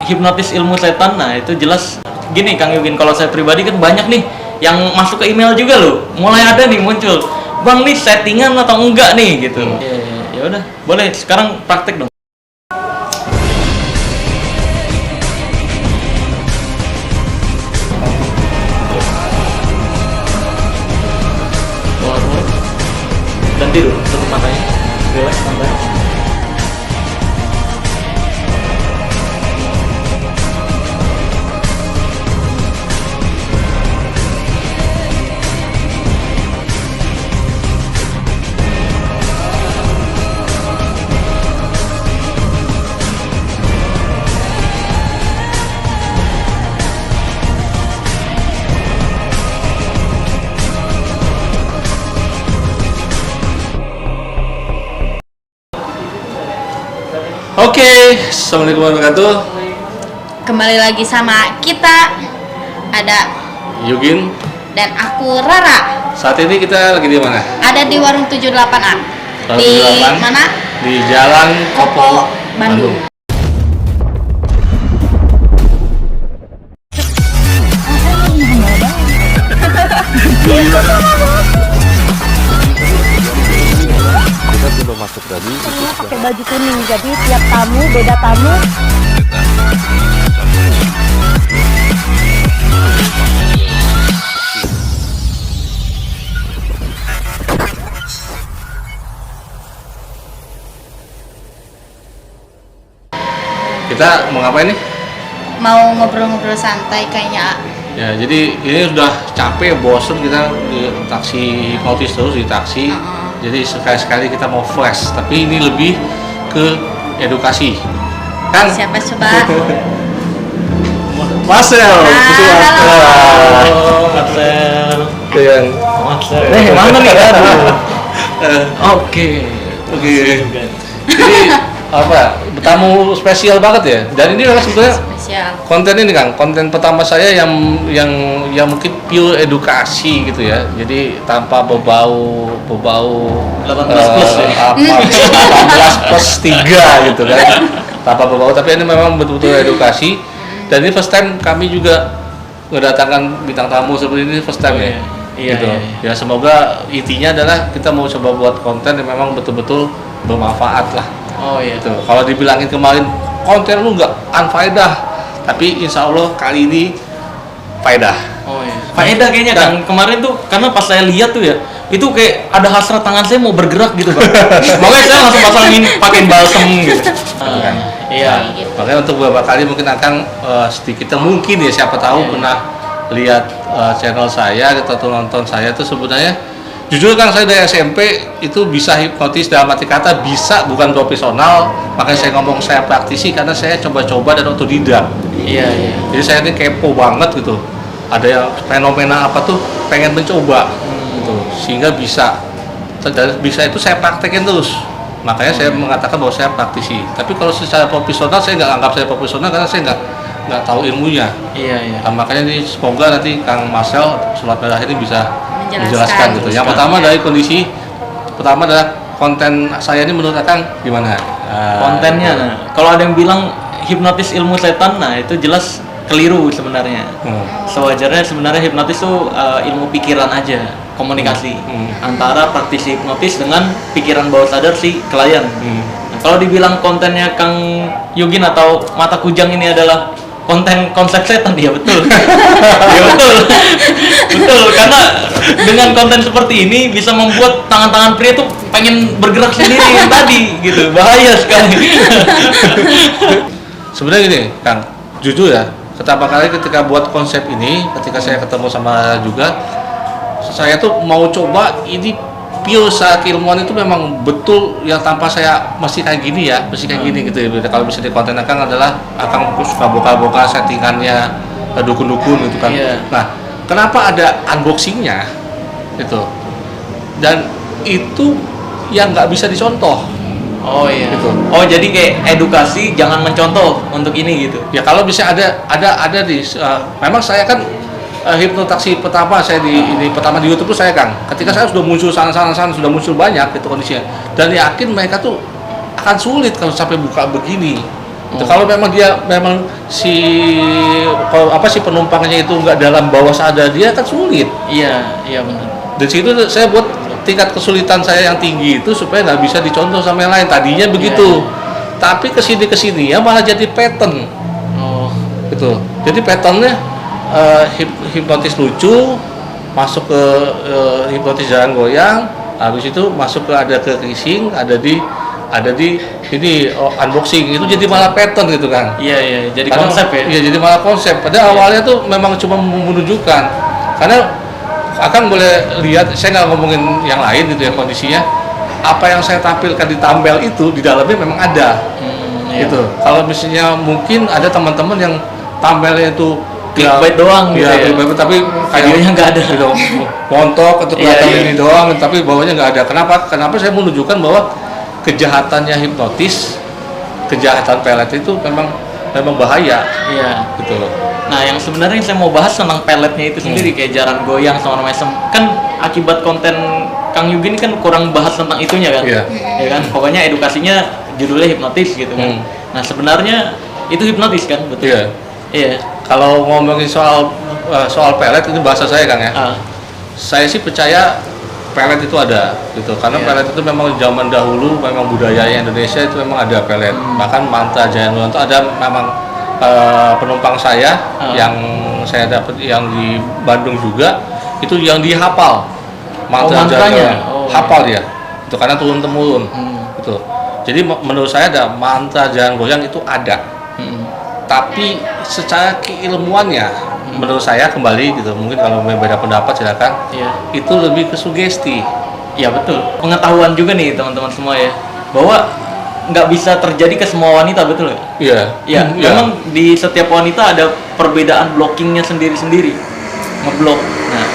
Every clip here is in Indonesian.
hipnotis ilmu setan, nah itu jelas gini Kang Yugin, kalau saya pribadi kan banyak nih yang masuk ke email juga loh, mulai ada nih muncul, bang nih settingan atau enggak nih gitu. Ya udah, boleh sekarang praktek dong. Dan tidur, tutup matanya, relax santai. Oke, assalamualaikum warahmatullahi wabarakatuh. Kembali lagi sama kita, ada Yugin. dan aku Rara. Saat ini kita lagi di mana? Ada di warung 78A. Warung Di 78? mana? Di Jalan Kopo, Bandung. Kita belum masuk tadi. Semua pakai baju kuning, jadi tiap tamu beda tamu. Kita mau ngapain nih? Mau ngobrol-ngobrol santai kayaknya. Ya, jadi ini sudah capek, bosen kita di taksi hipnotis terus di taksi. Jadi sekali-sekali kita mau flash, tapi ini lebih ke edukasi. Kan? Siapa coba? Marcel. Halo, Marcel. Yang Marcel. Mana nih? Aduh. Oke. Jadi apa? Tamu spesial banget ya. Dan ini memang sebetulnya Spesial. konten ini Kang, konten pertama saya yang mungkin pure edukasi gitu ya. Jadi tanpa berbau 18 plus ya. 18 plus 3 gitu kan. Tanpa berbau, tapi ini memang betul-betul edukasi. Dan ini first time kami juga mendatangkan bintang tamu seperti ini first time ya. Iya, Gitu. iya. Ya semoga intinya adalah kita mau coba buat konten yang memang betul-betul bermanfaat lah. Oh iya. Gitu. Kalau dibilangin kemarin konten lu nggak unfaedah, tapi insya Allah kali ini faedah. Oh iya. Faedah kayaknya kan kemarin tuh, karena pas saya lihat tuh ya, itu kayak ada hasrat tangan saya mau bergerak gitu Bang. Makanya saya langsung pasangin pakai balsem gitu. Iya. Gitu. Makanya untuk beberapa kali mungkin akan sedikit mungkin ya, siapa tahu Iya. pernah lihat channel saya atau nonton saya tuh sebenarnya jujur kan saya dari SMP itu bisa hipnotis, dalam arti kata bisa, bukan profesional. Makanya saya ngomong saya praktisi karena saya coba-coba dan otodidak. Iya, iya. Jadi saya ini kepo banget gitu. Ada yang fenomena apa tuh pengen mencoba gitu. Sehingga bisa. Dan bisa itu saya praktekin terus. Makanya saya mengatakan bahwa saya praktisi. Tapi kalau secara profesional saya nggak anggap saya profesional karena saya nggak tahu ilmunya. Iya, iya. Nah, makanya ini semoga nanti Kang Marcel Surat Merah ini bisa Menjelaskan. menjelaskan gitu. Yang pertama dari kondisi pertama adalah konten saya ini menurut Kang gimana? Kontennya, nah, kalau ada yang bilang hipnotis ilmu setan, nah itu jelas keliru sebenarnya. Sewajarnya sebenarnya hipnotis itu ilmu pikiran aja, komunikasi antara praktisi hipnotis dengan pikiran bawah sadar si klien. Nah, kalau dibilang kontennya Kang Yugin atau Mata Kujang ini adalah konten konsep setan, ya betul. Ya betul. Betul, karena dengan konten seperti ini bisa membuat tangan-tangan pria tuh pengen bergerak sendiri yang tadi gitu. Bahaya sekali. Sebenarnya gini, Kang, jujur ya, pertama kali ketika buat konsep ini, ketika saya ketemu sama juga, saya tuh mau coba ini pure saat keilmuan itu memang betul yang tanpa saya mesti kayak gini ya, mesti kayak gini gitu ya. Kalau misalnya di konten Akang adalah Akang suka boka-boka settingannya, dukun-dukun gitu kan. Iya. Nah, kenapa ada unboxingnya gitu? Dan itu yang nggak bisa dicontoh. Oh iya. Gitu. Oh jadi kayak edukasi, jangan mencontoh untuk ini gitu. Ya kalau bisa ada di memang saya kan hipnotaksi pertama saya di pertama di YouTube tuh saya Kang. Ketika saya sudah muncul sana sudah muncul banyak itu kondisinya. Dan yakin mereka tuh akan sulit kalau sampai buka begini. Itu kalau memang si penumpangnya itu nggak dalam bawah sadar dia kan sulit. Iya, iya benar. Dari situ saya buat tingkat kesulitan saya yang tinggi itu supaya nggak bisa dicontoh sama yang lain. Tadinya begitu, tapi kesini ya malah jadi pattern. Oh, Gitu. Jadi patternnya hipnotis lucu, masuk ke hipnotis jalan goyang, habis itu masuk ke kissing, ada di ini unboxing, itu jadi malah pattern gitu kan. iya iya, jadi Karena- konsep ya. Iya, jadi malah konsep. Padahal awalnya tuh memang cuma menunjukkan. Karena akan boleh lihat, saya nggak ngomongin yang lain gitu ya kondisinya. Apa yang saya tampilkan di tampil itu di dalamnya memang ada. Iya. Gitu. Kalau misalnya mungkin ada teman-teman yang tampilnya itu Clickbait doang gitu ya. clickbait, tapi Videonya nggak ada. Gitu, montok atau Iya, kelihatan iya. ini doang, tapi bawahnya nggak ada. Kenapa saya menunjukkan bahwa kejahatannya hipnotis, kejahatan pelet itu memang bahaya Iya. gitu loh. Nah, yang sebenarnya saya mau bahas tentang peletnya itu sendiri, kayak jaran goyang sama mesem. Kan akibat konten Kang Yugi ini kan kurang bahas tentang itunya kan. Iya. Ya kan? Pokoknya edukasinya judulnya hipnotis gitu kan. Nah, sebenarnya itu hipnotis kan, betul? Iya. Iya. Kalau ngomongin soal pelet itu bahasa saya Kang ya. Ah, Saya sih percaya pelet itu ada gitu. Karena Iya. pelet itu memang zaman dahulu memang budaya Indonesia itu memang ada pelet. Bahkan Manta Jayanu itu ada memang penumpang saya yang saya dapat yang di Bandung juga itu yang dihafal mantranya? Jayanu. Oh. Hafal dia. Itu karena turun temurun. Gitu. Jadi menurut saya ada mantra jalan goyang itu ada. Tapi secara keilmuannya menurut saya kembali gitu, mungkin kalau berbeda pendapat silakan. Iya. Itu lebih ke sugesti. Ya betul. Pengetahuan juga nih teman-teman semua ya, bahwa nggak bisa terjadi ke semua wanita, betul nggak? Iya. Ya, memang di setiap wanita ada perbedaan blockingnya sendiri-sendiri, ngeblok. Nah,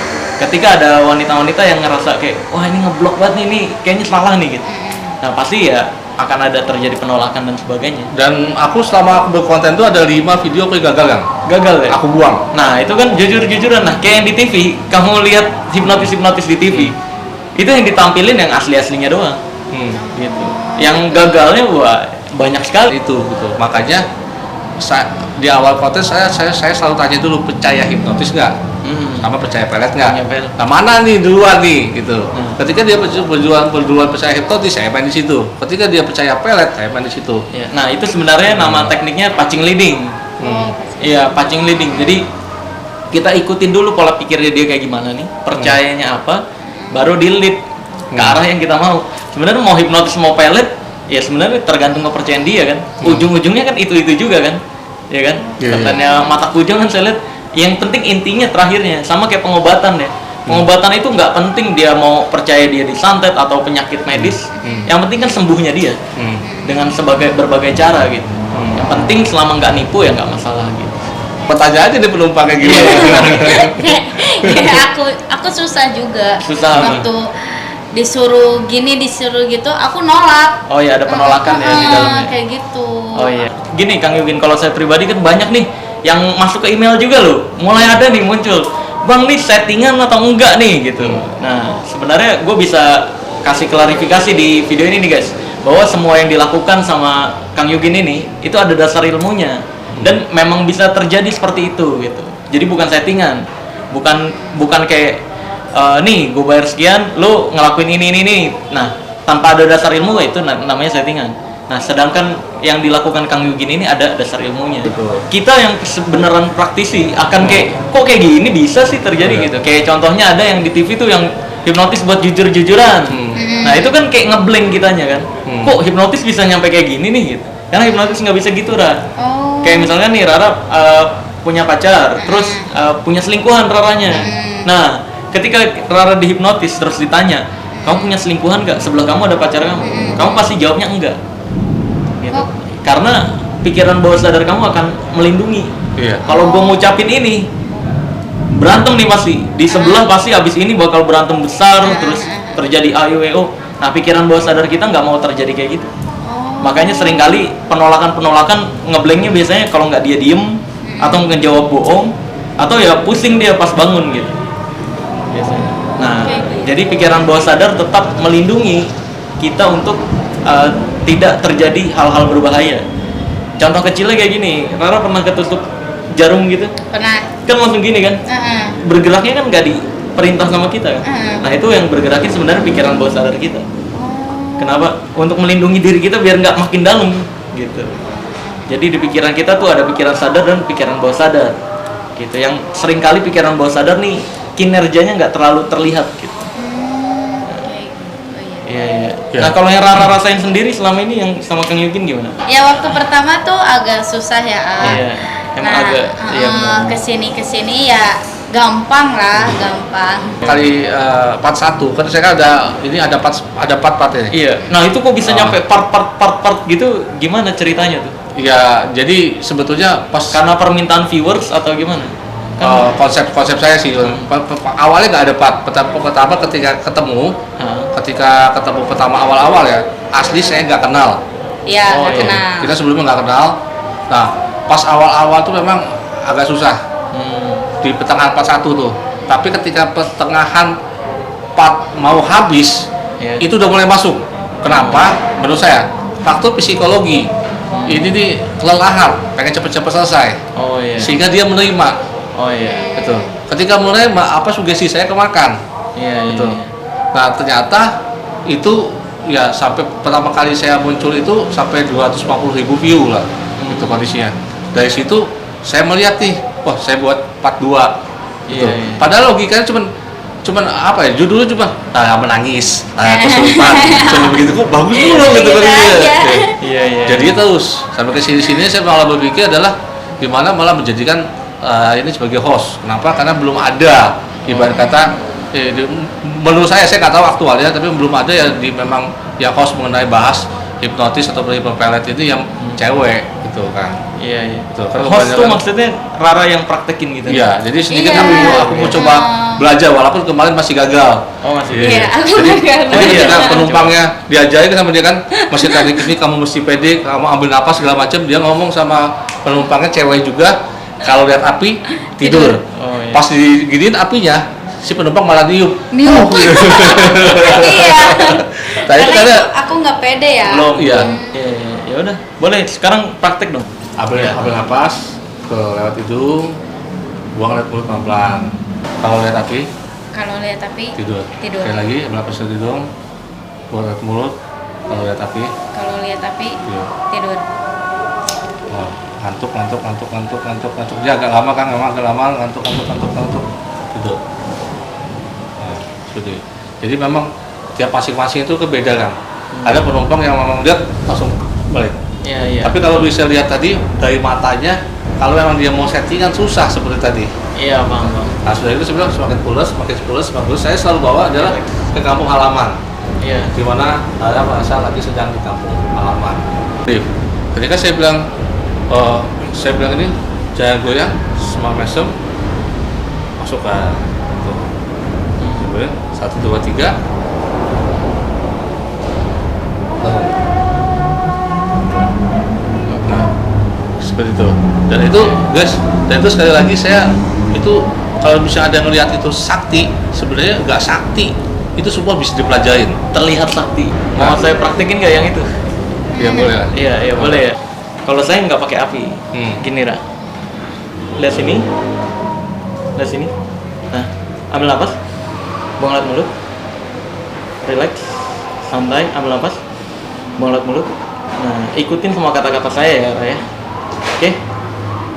ketika ada wanita-wanita yang ngerasa kayak, wah ini ngeblok banget nih, ini kayaknya salah nih gitu. Nah, pasti ya akan ada terjadi penolakan dan sebagainya. Dan aku selama aku berkonten itu ada 5 video aku yang gagal kan. Gagal ya? Aku buang. Nah, itu kan jujur-jujuran. Nah, kayak yang di TV, kamu lihat hipnotis-hipnotis di TV, itu yang ditampilin yang asli-aslinya doang. Gitu. Yang gagalnya wah banyak sekali. Itu gitu. Makanya di awal konten saya selalu tanya dulu, percaya hipnotis nggak? Sama percaya pelet nggak? Percaya pelet. Nah, mana nih duluan nih gitu. Ketika dia duluan percaya hipnotis, saya main di situ. Ketika dia percaya pelet, saya main di situ. Ya, nah, itu sebenarnya nama tekniknya patching leading. Iya, patching leading. Jadi kita ikutin dulu pola pikirnya dia kayak gimana nih, percayanya apa, baru di lead ke arah yang kita mau. Sebenarnya mau hipnotis mau pelet, ya sebenarnya tergantung kepercayaan dia kan. Ujung-ujungnya kan itu juga kan, ya kan. Iya, Katanya mata kujang kan saya lihat, yang penting intinya terakhirnya sama kayak pengobatan ya. Pengobatan itu nggak penting dia mau percaya dia disantet atau penyakit medis, yang penting kan sembuhnya dia dengan berbagai cara gitu. Yang penting selama nggak nipu ya nggak masalah gitu. Pertanyaannya nih penumpang kayak gimana? Ya, aku susah juga. Susah. Waktu disuruh gitu, aku nolak. Oh iya, ada penolakan ya di dalamnya. Kayak gitu. Oh iya. Gini Kang Yugin, kalau saya pribadi kan banyak nih yang masuk ke email juga loh. Mulai ada nih muncul, "Bang, nih settingan atau enggak nih?" gitu. Nah, sebenarnya gue bisa kasih klarifikasi di video ini nih guys, bahwa semua yang dilakukan sama Kang Yugin ini itu ada dasar ilmunya dan memang bisa terjadi seperti itu gitu. Jadi bukan settingan. Bukan kayak nih gue bayar sekian, lo ngelakuin ini. Nah, tanpa ada dasar ilmu itu namanya settingan. Nah, sedangkan yang dilakukan Kang Yugin ini ada dasar ilmunya. Betul. Kita yang sebenarnya praktisi akan kayak, kok kayak gini bisa sih terjadi gitu. Kayak contohnya ada yang di TV tuh yang hipnotis buat jujur-jujuran. Nah, itu kan kayak ngeblank kitanya kan. Kok hipnotis bisa nyampe kayak gini nih gitu. Karena hipnotis nggak bisa gitu, Ra. Kayak misalnya nih Rara punya pacar, terus punya selingkuhan Raranya. Nah, ketika Rara dihipnotis terus ditanya, "Kamu punya selingkuhan nggak? Sebelah kamu ada pacar kamu?" Kamu pasti jawabnya enggak. Gitu. Karena pikiran bawah sadar kamu akan melindungi. Iya. Kalau gue ngucapin ini, berantem nih pasti. Di sebelah pasti abis ini bakal berantem besar, terus terjadi AIWO. Nah, pikiran bawah sadar kita nggak mau terjadi kayak gitu. Makanya seringkali penolakan ngeblanknya biasanya kalau nggak dia diem, atau ngejawab bohong, atau ya pusing dia pas bangun gitu. Biasanya. Nah, jadi pikiran bawah sadar tetap melindungi kita untuk tidak terjadi hal-hal berbahaya. Contoh kecilnya kayak gini, Rara pernah ketusuk jarum gitu? Pernah. Kan langsung gini kan? Heeh. Bergeraknya kan nggak diperintah sama kita kan? Nah itu yang bergerakin sebenarnya pikiran bawah sadar kita. Kenapa? Untuk melindungi diri kita biar nggak makin dalam gitu. Jadi di pikiran kita tuh ada pikiran sadar dan pikiran bawah sadar gitu. Yang seringkali pikiran bawah sadar nih kinerjanya nggak terlalu terlihat gitu. Kayak gitu. Oh, iya. Iya. Ya. Nah kalau yang Rara rasain sendiri selama ini yang sama Kang Yukin gimana? Ya waktu pertama tuh agak susah ya. Iya. Emang Nah, agak iya, benar. kesini ya gampang lah, gampang. Kali part 1 kan saya kan ada part ini. Iya. Nah itu kok bisa nyampe part gitu? Gimana ceritanya tuh? Ya, jadi sebetulnya pas Karena permintaan viewers atau gimana? konsep saya sih awalnya nggak ada part pertama ketika ketemu pertama awal-awal ya asli saya nggak kenal. Iya, Oh, nggak iya. kenal. Kita sebelumnya nggak kenal. Nah, pas awal-awal tuh memang agak susah di pertengahan part 1 tuh. Tapi ketika pertengahan part mau habis, Iya. itu udah mulai masuk. Kenapa? Menurut saya faktor psikologi. Ini nih kelelahan, pengen cepet-cepet selesai. Oh iya. Sehingga dia menerima. Oh iya. Betul. Ketika menerima apa sugesti saya kemakan. Iya. Betul. Iya. Nah, ternyata itu ya sampai pertama kali saya muncul itu sampai 250.000 view lah. Itu kondisinya. Dari situ saya melihat nih, wah saya buat part 2. Gitu. Iya, iya. Padahal logikanya cuman apa ya? Judulnya cuma menangis, kesulitan, cuma begitu kok bagus dulu gitu kan Iya. Iya iya. Jadi terus sampai ke sini saya malah berpikir adalah gimana malah menjadikan ini sebagai host. Kenapa? Karena belum ada ibarat kata menurut saya nggak tahu aktualnya tapi belum ada ya memang yang host mengenai bahas hipnotis atau pelet itu yang cewek gitu kan. Iya iya. Betul. Karena Host tuh kebanyakan- maksudnya Rara yang praktekin gitu. Iya, jadi sedikit Iya. aku mau coba belajar walaupun kemarin masih gagal. Oh masih. Iya, aku Jadi, gagal. jadi iya. ketika penumpangnya diajarin sama dia kan masih teknik ini kamu mesti pede, kamu ambil napas segala macam. Dia ngomong sama penumpangnya cewek juga kalau lihat api tidur. Oh, iya. Pas diginiin apinya si penumpang malah niup. Niup. Iya. Nah, itu karena aku nggak pede ya. Belum. Iya. Iya iya. Ya udah, boleh sekarang praktek dong. ambil napas ke lewat hidung, buang lewat mulut pelan-pelan. Kalau lihat api Kalau lihat api tidur. Tidur. Sekali lagi ambil napas ke hidung, buang lewat mulut. Kalau lihat api Kalau lihat api tidur. tidur. Oh, ngantuk. Dia agak lama kan, memang agak lama ngantuk. Gitu. Nah, seperti itu. Jadi memang tiap masing-masing itu beda kan. Ada penumpang yang memang lihat langsung balik. Iya iya. Tapi kalau bisa lihat tadi dari matanya, kalau memang dia mau settingan susah seperti tadi. Iya paham bang. Nah sudah itu sebenarnya semakin pulas. Saya selalu bawa adalah ke kampung halaman. Iya. Di mana ada merasa lagi sedang di kampung halaman. Ketika saya bilang ini jangan goyang, semua mesem, masukkan. Tuh. 1, 2, 3. Nah, seperti itu. Dan itu, guys, sekali lagi saya itu kalau bisa ada ngelihat itu sakti, sebenarnya nggak sakti. Itu semua bisa dipelajarin. Terlihat sakti. Mau Nah. saya praktekin nggak yang itu? Ya boleh lah. Iya iya boleh ya. Kalau saya nggak pakai api. Gini Ra. Lihat sini. Lihat sini. Nah, ambil napas. Buang lewat mulut. Relax. Santai, ambil napas. Buang lewat mulut. Nah, ikutin semua kata-kata saya ya, Ra ya. Oke.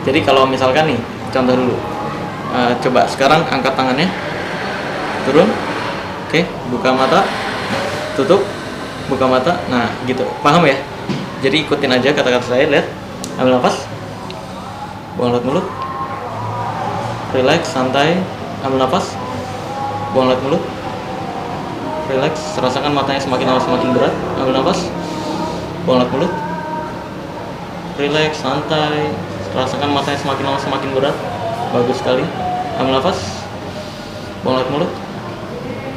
Jadi kalau misalkan nih, contoh dulu. Coba sekarang angkat tangannya. Turun. Oke, buka mata. Tutup. Buka mata. Nah, gitu. Paham ya? Jadi ikutin aja kata-kata saya, lihat. Ambil nafas. Buang lewat mulut. Relax, santai. Ambil nafas. Buang lewat mulut. Relax, rasakan matanya semakin lama semakin berat. Ambil nafas. Buang lewat mulut. Relax, santai. Rasakan matanya semakin lama semakin berat. Bagus sekali. Ambil nafas. Buang lewat mulut.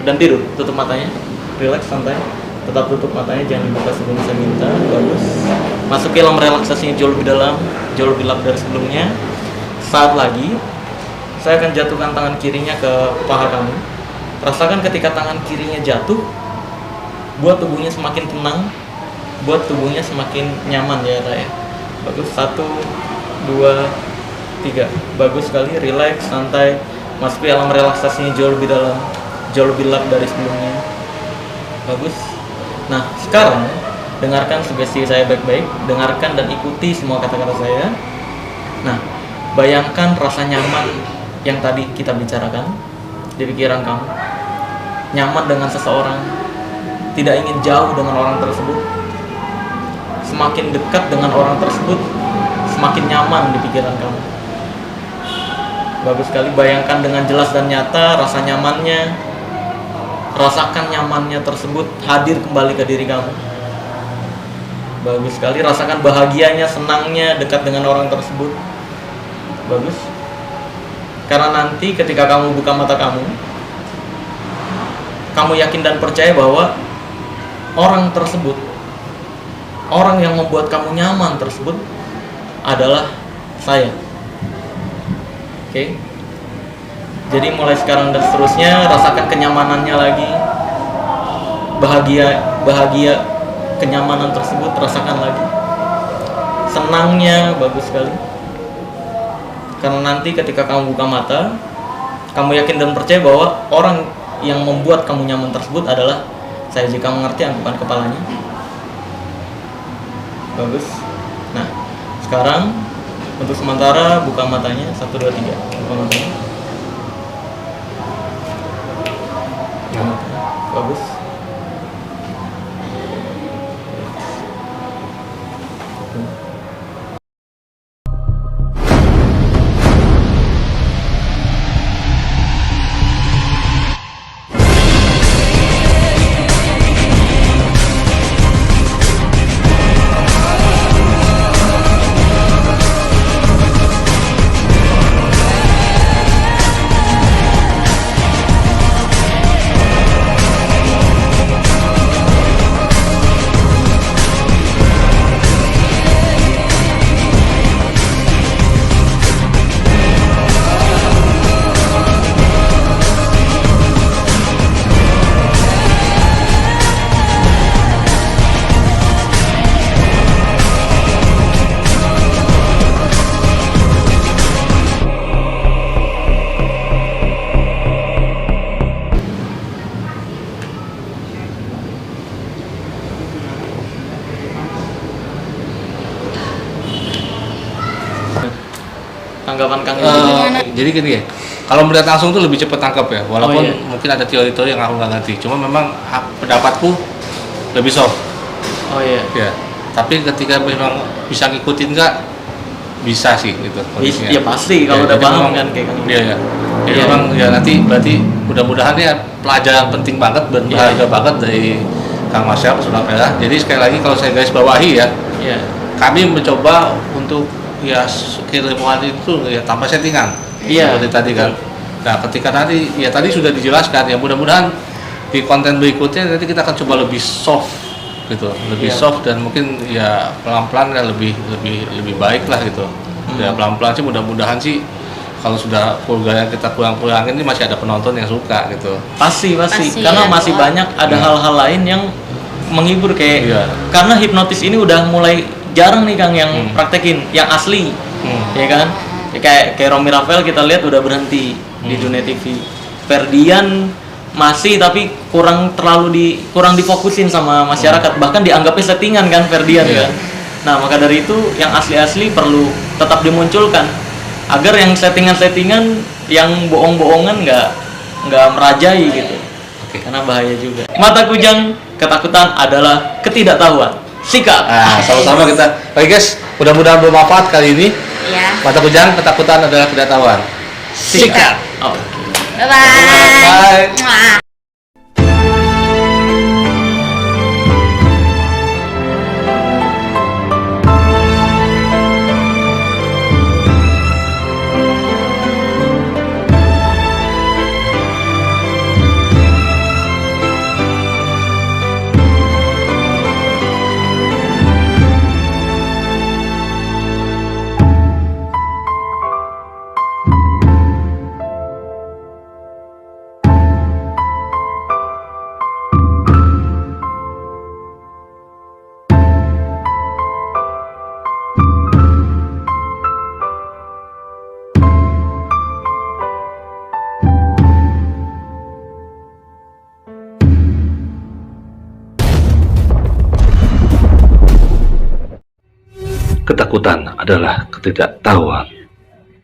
Dan tidur, tutup matanya. Relax, santai. Tetap tutup matanya, jangan dibuka sebelum saya minta. Bagus. Masuk ke dalam relaksasinya jauh lebih dalam, jauh lebih lap dari sebelumnya. Saat lagi, saya akan jatuhkan tangan kirinya ke paha kamu. Rasakan ketika tangan kirinya jatuh, buat tubuhnya semakin tenang, buat tubuhnya semakin nyaman ya Raya. Bagus. 1, 2, 3. Bagus sekali. Relax, santai. Masuki alam relaksasinya jauh lebih dalam, jauh lebih lap dari sebelumnya. Bagus. Nah, sekarang dengarkan sugesti saya baik-baik. Dengarkan dan ikuti semua kata-kata saya. Nah, bayangkan rasa nyaman yang tadi kita bicarakan di pikiran kamu. Nyaman dengan seseorang, tidak ingin jauh dengan orang tersebut. Semakin dekat dengan orang tersebut, semakin nyaman di pikiran kamu. Bagus sekali. Bayangkan dengan jelas dan nyata rasa nyamannya. Rasakan nyamannya tersebut hadir kembali ke diri kamu. Bagus sekali. Rasakan bahagianya, senangnya dekat dengan orang tersebut. Bagus. Karena nanti ketika kamu buka mata kamu yakin dan percaya bahwa orang tersebut, orang yang membuat kamu nyaman tersebut adalah saya. Oke. Jadi mulai sekarang dan seterusnya rasakan kenyamanannya lagi. Bahagia kenyamanan tersebut rasakan lagi. Senangnya, bagus sekali. Karena nanti ketika kamu buka mata, kamu yakin dan percaya bahwa orang yang membuat kamu nyaman tersebut adalah saya. Jika mengerti, anggukan kepalanya. Bagus. Nah, sekarang untuk sementara buka matanya. 1, 2, 3. Buka matanya. Bagus. Tanggapan Kang Jadi gini ya, kalau melihat langsung tuh lebih cepat tangkap ya, walaupun iya. mungkin ada teori-teori yang aku nggak ngerti. Cuma memang pendapatku lebih soft. Oh iya. Ya, tapi ketika memang bisa ngikutin nggak, bisa sih gitu kondisinya. Ya pasti kalau Ya, udah jadi paham memang- kan kayak gitu. Iya ya. Jadi Iya. memang ya nanti berarti mudah-mudahan ya pelajaran penting banget dan Iya. berharga banget dari Kang Masyar Surabaya. Jadi sekali lagi kalau saya garis bawahi ya, Iya. kami mencoba untuk ya keilmuan itu ya tanpa settingan. Iya. Seperti tadi kan. Nah, ketika nanti ya tadi sudah dijelaskan ya, mudah-mudahan di konten berikutnya nanti kita akan coba lebih soft gitu, lebih Iya. soft dan mungkin ya pelan-pelan ya lebih baik lah gitu. Ya pelan-pelan sih mudah-mudahan sih kalau sudah vulgar yang kita kurang-kurangin ini masih ada penonton yang suka gitu. Pasti. Pasti, Karena ya, masih Pak. banyak ada hal-hal lain yang menghibur kayak Iya. karena hipnotis ini udah mulai jarang nih Kang yang praktekin yang asli. Ya kan? Ya, kayak Romi Rafael kita lihat udah berhenti di dunia TV. Ferdian masih tapi kurang difokusin sama masyarakat, bahkan dianggapnya settingan kan Ferdian Iya. kan. Nah, maka dari itu yang asli-asli perlu tetap dimunculkan agar yang settingan-settingan yang bohong-bohongan nggak merajai gitu. Oke. Karena bahaya juga. Mata kujang, ketakutan adalah ketidaktahuan. Sikat. Nah, sama-sama kita. Oke guys, mudah-mudahan bermanfaat kali ini. Ya. Mata kujang ketakutan adalah ketidaktahuan. Sikat. Oke. Bye-bye. Bye. Mwah. Ketakutan adalah ketidaktahuan.